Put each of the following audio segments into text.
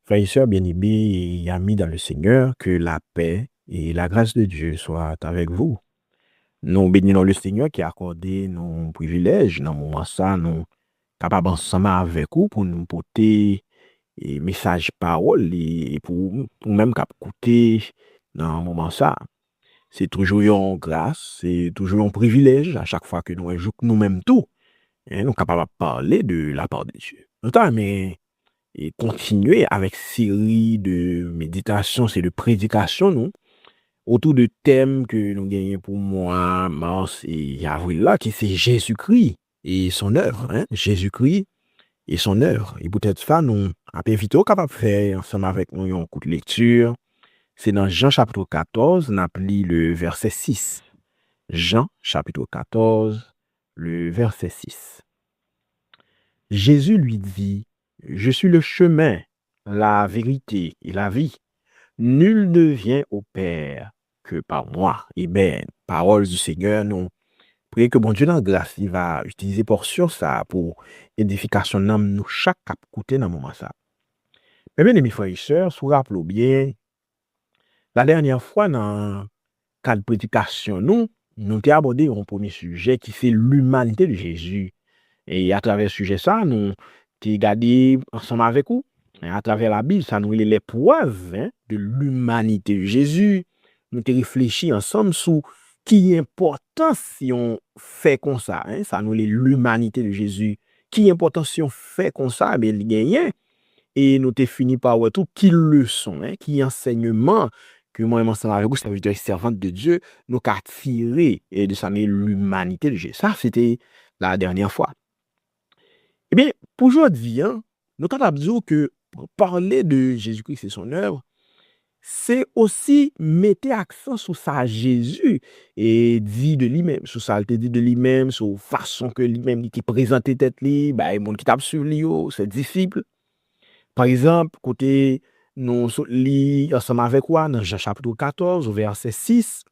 Frères et sœurs bien-aimés et amis dans le Seigneur, que la paix et la grâce de Dieu soient avec vous. Nous bénissons le Seigneur qui a accordé nos privilèges dans le moment ça, nous capables ensemble avec vous pour nous porter et message parole et pour même écouter dans le moment ça. C'est toujours une grâce, c'est toujours un privilège à chaque fois que nous jouons nous-mêmes tout. Et nous capables de parler de la part de Dieu. Mais et continuer avec série de méditations, c'est de prédications, nous, autour de thèmes que nous gagnons pour moi, mars et avril là, qui c'est Jésus-Christ et son œuvre, hein? Jésus-Christ et son œuvre. Et peut-être ça, nous, à vite capable de faire ensemble avec nous un coup de lecture. C'est dans Jean chapitre 14, on appelle le verset 6. Jean chapitre 14, le verset 6. Jésus lui dit, je suis le chemin, la vérité et la vie. Nul ne vient au Père que par moi. Amen. Parole du Seigneur, nous prions que bon Dieu dans la grâce, il va utiliser portion ça pour édification de nous chaque cap côté dans le moment ça. Mais bien, mes frères et sœurs, si vous rappelez bien, la dernière fois dans le cadre de prédication, nous avons abordé un premier sujet qui c'est l'humanité de Jésus. Et à travers ce sujet ça, nous avons regardé ensemble avec vous. Et à travers la Bible, ça nous les preuves de l'humanité de Jésus. Nous avons réfléchi ensemble sur qui est important si on fait comme ça. Ça nous l'humanité de Jésus. Qui est important si on fait comme ça, ben, il gagne. Et nous avons fini par tout qui leçon, qui enseignement que moi, ensemble avec vous, serviteur et servante de Dieu, nous avons tiré de ça, l'humanité de Jésus. Ça, c'était la dernière fois. Eh bien, pour aujourd'hui, nous avons dit que pour parler de Jésus-Christ et son œuvre, c'est aussi mettre accent sur sa Jésus et dit de lui-même, sur sa dit de lui-même, sur la façon que lui-même qui présentait tête lui, bah, monde qui tape sur lui, ses disciples. Par exemple, côté nous lit ensemble avec quoi dans Jean chapitre 14 au verset 6,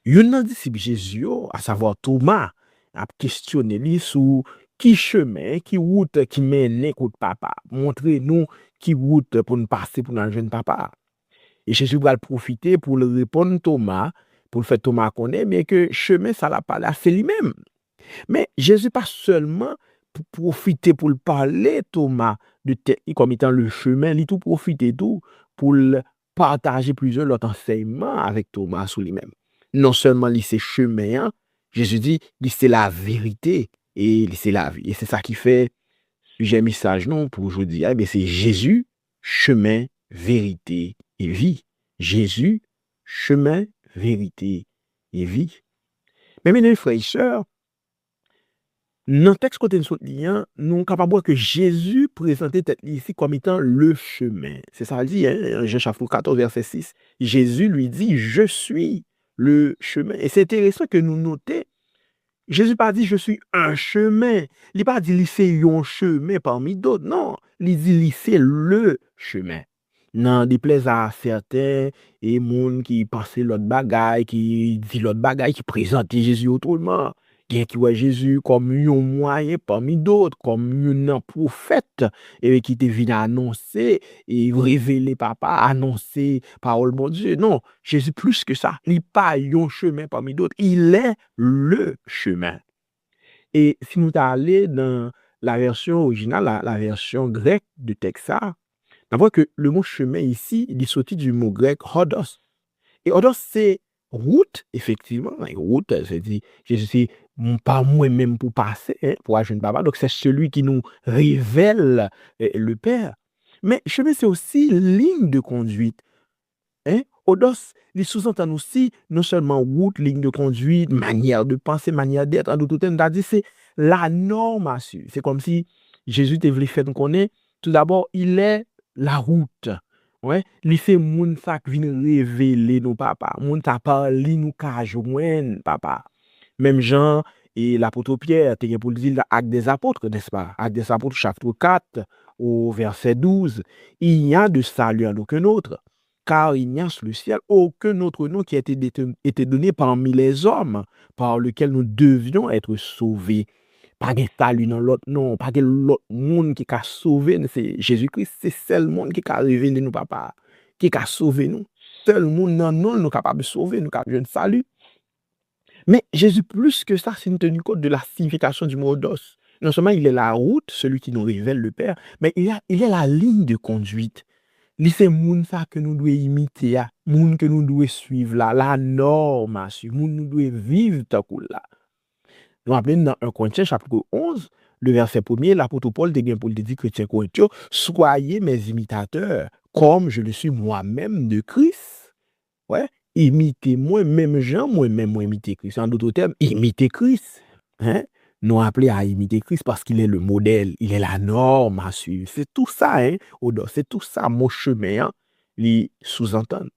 un disciple Jésus, à savoir Thomas, a questionné lui sur qui chemin, qui route qui mène côté papa. Montrez-nous qui route pour nous passer pour nous jeune papa. Et Jésus va profiter pour le répondre Thomas, pour le faire Thomas connaître, mais que chemin ça l'a pas là, c'est lui-même. Mais Jésus pas seulement pour profiter pour le parler Thomas de comme étant le chemin, il tout profiter tout pour le partager plusieurs autres enseignements avec Thomas sur lui-même. Non seulement il c'est chemin, Jésus dit c'est la vérité et c'est la vie. Et c'est ça qui fait sujet message non pour aujourd'hui. C'est Jésus, chemin, vérité et vie. Jésus, chemin, vérité et vie. Mais mes frères et sœurs, dans le texte côté de notre lien, nous sommes capables de voir que Jésus présentait ici comme étant le chemin. C'est ça, il dit, Jean chapitre 14, verset 6. Jésus lui dit, je suis le chemin. Et c'est intéressant que nous notions, Jésus pas dit, je suis un chemin. Il n'a pas dit, c'est un chemin parmi d'autres. Non, il dit, c'est le chemin. Non, déplaise à certains et monde qui pensaient l'autre bagaille, qui dit l'autre bagaille, qui présentait Jésus autrement. Qui voit Jésus comme un moyen parmi d'autres, comme un prophète et qui te vient annoncer et révéler papa, annoncer parole de Dieu. Non, Jésus plus que ça. Il n'est pas un chemin parmi d'autres. Il est le chemin. Et si nous allons dans la version originale, la version grecque du texte, on voit que le mot chemin ici, il est sorti du mot grec hodos. Et hodos, c'est route, effectivement. Et route, c'est dit, Jésus, c'est pas moi-même pour passer, pour agir papa. Donc, c'est celui qui nous révèle le Père. Mais chemin, c'est aussi ligne de conduite. Hodos, il sous-entend aussi non seulement route, ligne de conduite, manière de penser, manière d'être. En d'autres termes, c'est la norme à suivre. C'est comme si Jésus te voulait faire nous connaître. Tout d'abord, il est la route. Ouais, il fait moun ça qui vient révéler nos papa. Moun ça parle nous ka joindre papa. Même Jean et l'apôtre Pierre, tu pour le dire acte des apôtres, n'est-ce pas? Acte des apôtres chapitre 4 au verset 12, il n'y a de salut en aucun autre, car il n'y a sur le ciel aucun autre nom qui a été donné parmi les hommes par lequel nous devions être sauvés. pas de salut dans l'autre, non, pas de l'autre monde qui a sauvé, c'est Jésus-Christ, c'est seul monde qui a révélé nous, papa, qui a sauvé nous. Seul monde, non, non, nous capable de sauver, nous capable de salut. Mais Jésus, plus que ça, c'est une tenue compte de la signification du mot dos. Non seulement il est la route, celui qui nous révèle le Père, mais il est la ligne de conduite. C'est moun ça que nous devons imiter, moun que nous devons suivre là, la norme à suivre, moun nous devons vivre tant que là. Nous rappelons dans 1 Corinthiens chapitre 11, le verset 1er, l'apôtre Paul dit pour le dire chrétien Corinthiens, soyez mes imitateurs, comme je le suis moi-même de Christ. Ouais, imitez-moi, même Jean, moi-même, moi imiter Christ. En d'autres termes, imitez Christ. Hein? Nous appelés à imiter Christ parce qu'il est le modèle, il est la norme à suivre. C'est tout ça, hein, Odo, c'est tout ça, mon chemin, hein, les sous-entendent.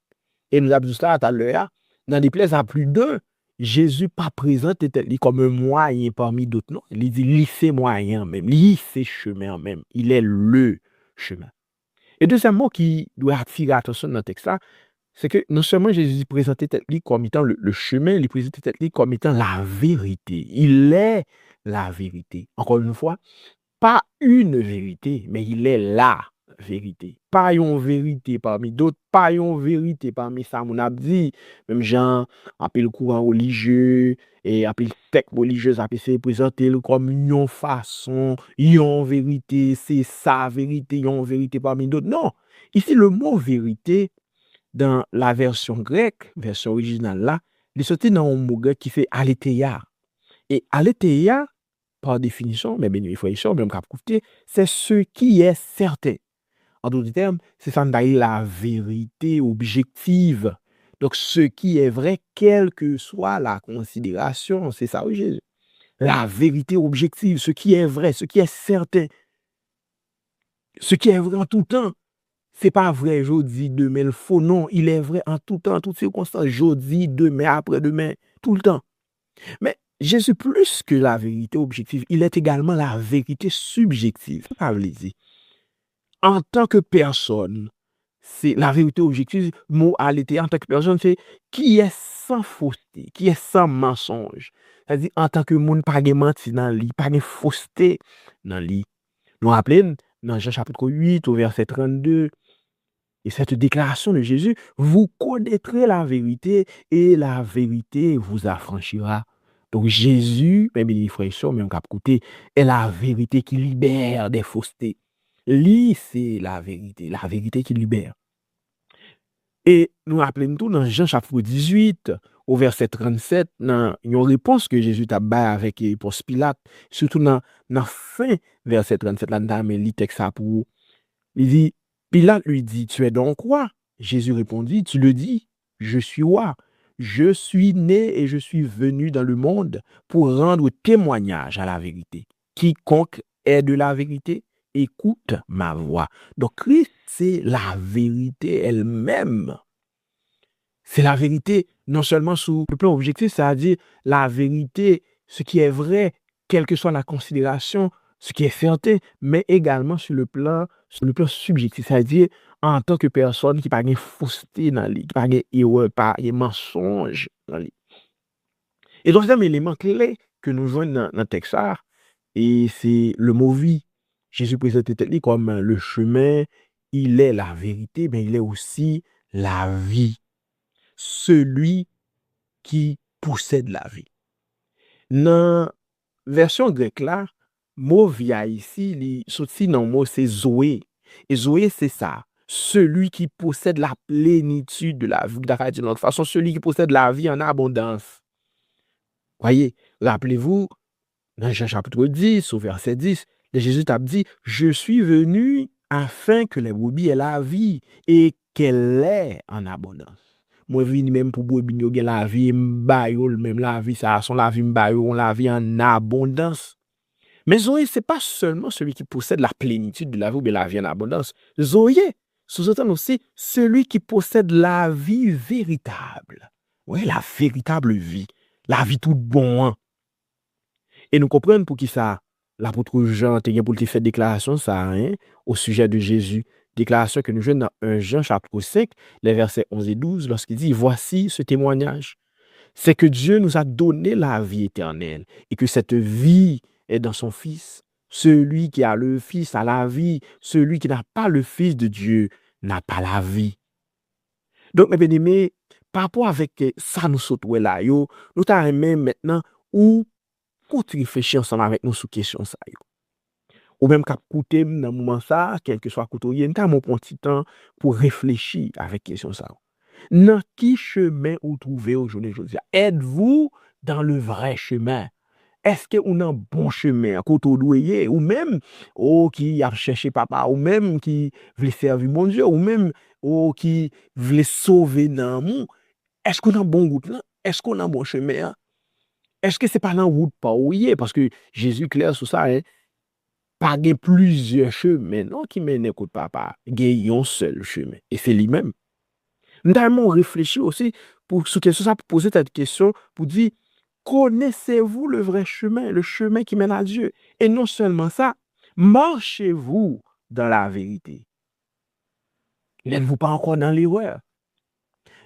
Et nous avons vu ça tout à l'heure, dans des places à plus d'un, Jésus pas présenté comme un moyen parmi d'autres, non. Il dit, lycée moyen même, lycée chemin même. Il est le chemin. Et deuxième mot qui doit attirer l'attention dans le texte là, c'est que non seulement Jésus présentait lui comme étant le chemin, il présentait lui comme étant la vérité. Il est la vérité. Encore une fois, pas une vérité, mais il est la vérité. Pas une vérité parmi d'autres, pas une vérité parmi ça, mon abdi. Même Jean, appelle le courant religieux, et appelle secte religieuse, appelle se présenter comme une façon, une vérité, c'est sa vérité, une vérité parmi d'autres. Non. Ici, le mot vérité, dans la version grecque, version originale là, il est sorti dans un mot grec qui fait aletheia. Et aletheia, par définition, mais bien définition, même c'est ce qui est certain. En d'autres termes, c'est ça la vérité objective. Donc, ce qui est vrai, quelle que soit la considération, c'est ça, oui, Jésus. La vérité objective, ce qui est vrai, ce qui est certain, ce qui est vrai en tout temps. C'est pas vrai aujourd'hui, demain, le faux, non, il est vrai en tout temps, en toutes circonstances, aujourd'hui, demain, après-demain, tout le temps. Mais Jésus, plus que la vérité objective, il est également la vérité subjective. En tant que personne, c'est la vérité objective, mot à l'été, en tant que personne, c'est qui est sans fausseté, qui est sans mensonge. C'est-à-dire, en tant que monde, pas de menti dans le lit, pas de fausseté dans le lit. Nous rappelons, dans Jean chapitre 8, au verset 32, et cette déclaration de Jésus, vous connaîtrez la vérité et la vérité vous affranchira. Donc Jésus, même les frères et sœurs, même cap côté, est la vérité qui libère des faussetés. Lui, c'est la vérité qui libère. Et nous rappelons tout dans Jean chapitre 18, au verset 37, dans une réponse que Jésus t'a bat avec Ponce Pilate, surtout dans fin verset 37, là, dans le texte pour il dit, Pilate lui dit, tu es donc roi? Jésus répondit, tu le dis, je suis roi. Je suis né et je suis venu dans le monde pour rendre témoignage à la vérité. Quiconque est de la vérité, écoute ma voix. Donc Christ, c'est la vérité elle-même. C'est la vérité, non seulement sous le plan objectif, c'est-à-dire la vérité, ce qui est vrai, quelle que soit la considération, ce qui est certain, mais également sur le plan subjectif, c'est-à-dire en tant que personne qui n'a pas de fausseté dans lui, qui n'a pas de erreur, pas de mensonge dans lui. Et donc, c'est un élément clé que nous jouons dans le texte, et c'est le mot vie. Jésus présente lui comme le chemin, il est la vérité, mais il est aussi la vie. Celui qui possède la vie. Dans la version grecque là, mot via ici, il sorti dans le mot c'est Zoé. Et Zoé, c'est ça. Celui qui possède la plénitude de la vie. De notre façon, celui qui possède la vie en abondance. Voyez, rappelez-vous, dans Jean chapitre 10, au verset 10, Jésus t'a dit, je suis venu afin que les brebis aient la vie et qu'elle est en abondance. Moi, je viens même pour brebis, yo gen la vie, m'bayol, même la vie, ça, son la vie m'bayol, la vie en abondance. Mais Zoé, c'est pas seulement celui qui possède la plénitude de la vie ou bien la vie en abondance. Zoé, sous-entend aussi celui qui possède la vie véritable. Oui, la véritable vie. La vie toute bonne. Et nous comprenons pour qui ça, l'apôtre Jean, pour te faire déclaration, ça, hein, au sujet de Jésus. Déclaration que nous jouons dans 1 Jean chapitre 5, les versets 11 et 12, lorsqu'il dit, voici ce témoignage. C'est que Dieu nous a donné la vie éternelle et que cette vie est dans son Fils. Celui qui a le Fils a la vie. Celui qui n'a pas le Fils de Dieu n'a pas la vie. Donc, mes bien-aimés, par rapport avec ça, nous sautons là, yo, nous t'arrêtons maintenant ou qu'on réfléchit ensemble avec nous sur question ça, yo. Ou même qu'à écouter dans le moment ça, quel que soit côté, nous avons un petit temps pour réfléchir avec question ça. Dans qui chemin vous trouvez aujourd'hui? Êtes-vous dans le vrai chemin? Est-ce que vous un bon chemin, côté doué, ou même qui a cherché papa, ou même qui veut servir mon Dieu, ou même qui veut sauver dans monde? Est-ce qu'on a un bon route là? Est-ce qu'on a un bon chemin? Est-ce que c'est pas dans route pas ouillé? Parce que Jésus clair sur ça, hein? Pas de plusieurs chemins non, qui mènent côté papa. Il y a un seul chemin. Et c'est lui-même. Nous avons réfléchi aussi pour ce question ça, pour poser cette question, pour dire, connaissez-vous le vrai chemin, le chemin qui mène à Dieu? Et non seulement ça, marchez-vous dans la vérité. N'êtes-vous pas encore dans l'erreur?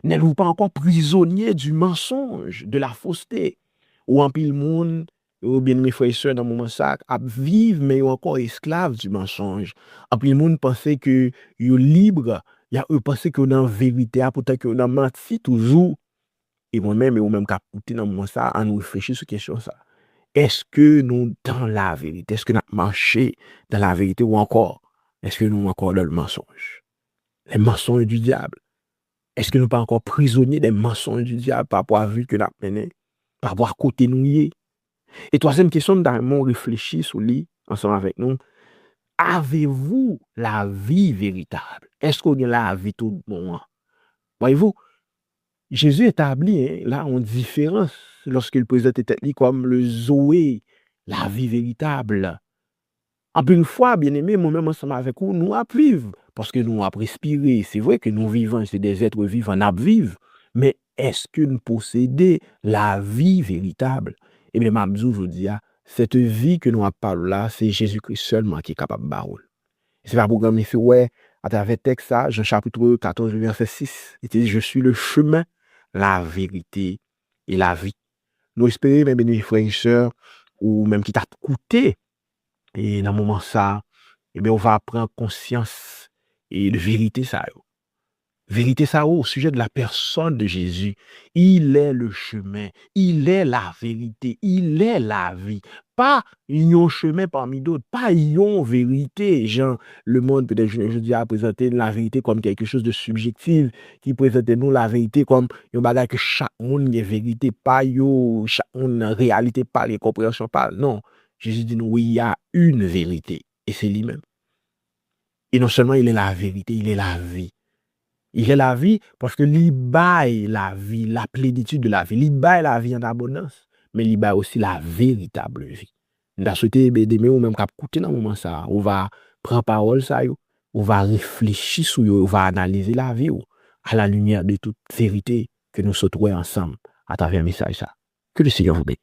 N'êtes-vous pas encore prisonnier du mensonge, de la fausseté? Ou en pile monde, ou bien mes frères et sœurs dans mon moment ça, à vivre, mais encore esclave du mensonge. En pile monde pensait que yo libre, il y a eux pensaient que dans la vérité, peut-être que dans menti toujours. Et moi-même, et vous-même, qui écouté dans mon ça, à nous réfléchir sur cette question ça. Est-ce que nous dans la vérité? Est-ce que nous marché dans la vérité ou encore? Est-ce que nous encore dans le mensonge? Les mensonges du diable. Est-ce que nous pas encore prisonniers des mensonges du diable par rapport à la vie que nous avons menée? Par rapport à côté nous y est? Et troisième question, nous avons réfléchi sur lui, ensemble avec nous. Avez-vous la vie véritable? Est-ce qu'on a la vie tout bon? Voyez-vous, Jésus établit là une différence lorsqu'il présente tête comme le Zoé, la vie véritable. En une fois, bien aimé, moi-même ensemble avec vous, nous vivre parce que nous avons respiré. C'est vrai que nous vivons, c'est des êtres vivants, nous vivons. Mais est-ce que nous possédons la vie véritable? Eh bien, je vous dis, cette vie que nous parlons là, c'est Jésus-Christ seulement qui est capable de barouler. C'est pas pour gagner, ouais, à travers le texte, ça, Jean chapitre 14, verset 6, il dit, je suis le chemin, la vérité et la vie. Nous espérons, même mes frères et sœurs, ou même qui t'a coûté, et dans le moment ça, eh bien, on va prendre conscience et de vérité ça. Vérité ça au sujet de la personne de Jésus. Il est le chemin, il est la vérité, il est la vie. Pas un chemin parmi d'autres, pas une vérité. Genre, le monde, peut-être, je dis, a présenté la vérité comme quelque chose de subjectif, qui présente nous la vérité comme un bagage que chaque monde est vérité, pas chaque monde réalité, pas les compréhensions, pas. Non. Jésus dit, oui, il y a une vérité, et c'est lui-même. Et non seulement il est la vérité, il est la vie. Il est la vie parce que il baille la vie, la plénitude de la vie. Il baille la vie en abondance, mais il baille aussi la véritable vie. Nous avons souhaité demain ou même qu'à écouter dans le moment ça, on va prendre parole ça, on va réfléchir sur on va analyser la vie à la lumière de toute vérité que nous souhaitons ensemble à travers un message ça. Que le Seigneur vous bénisse.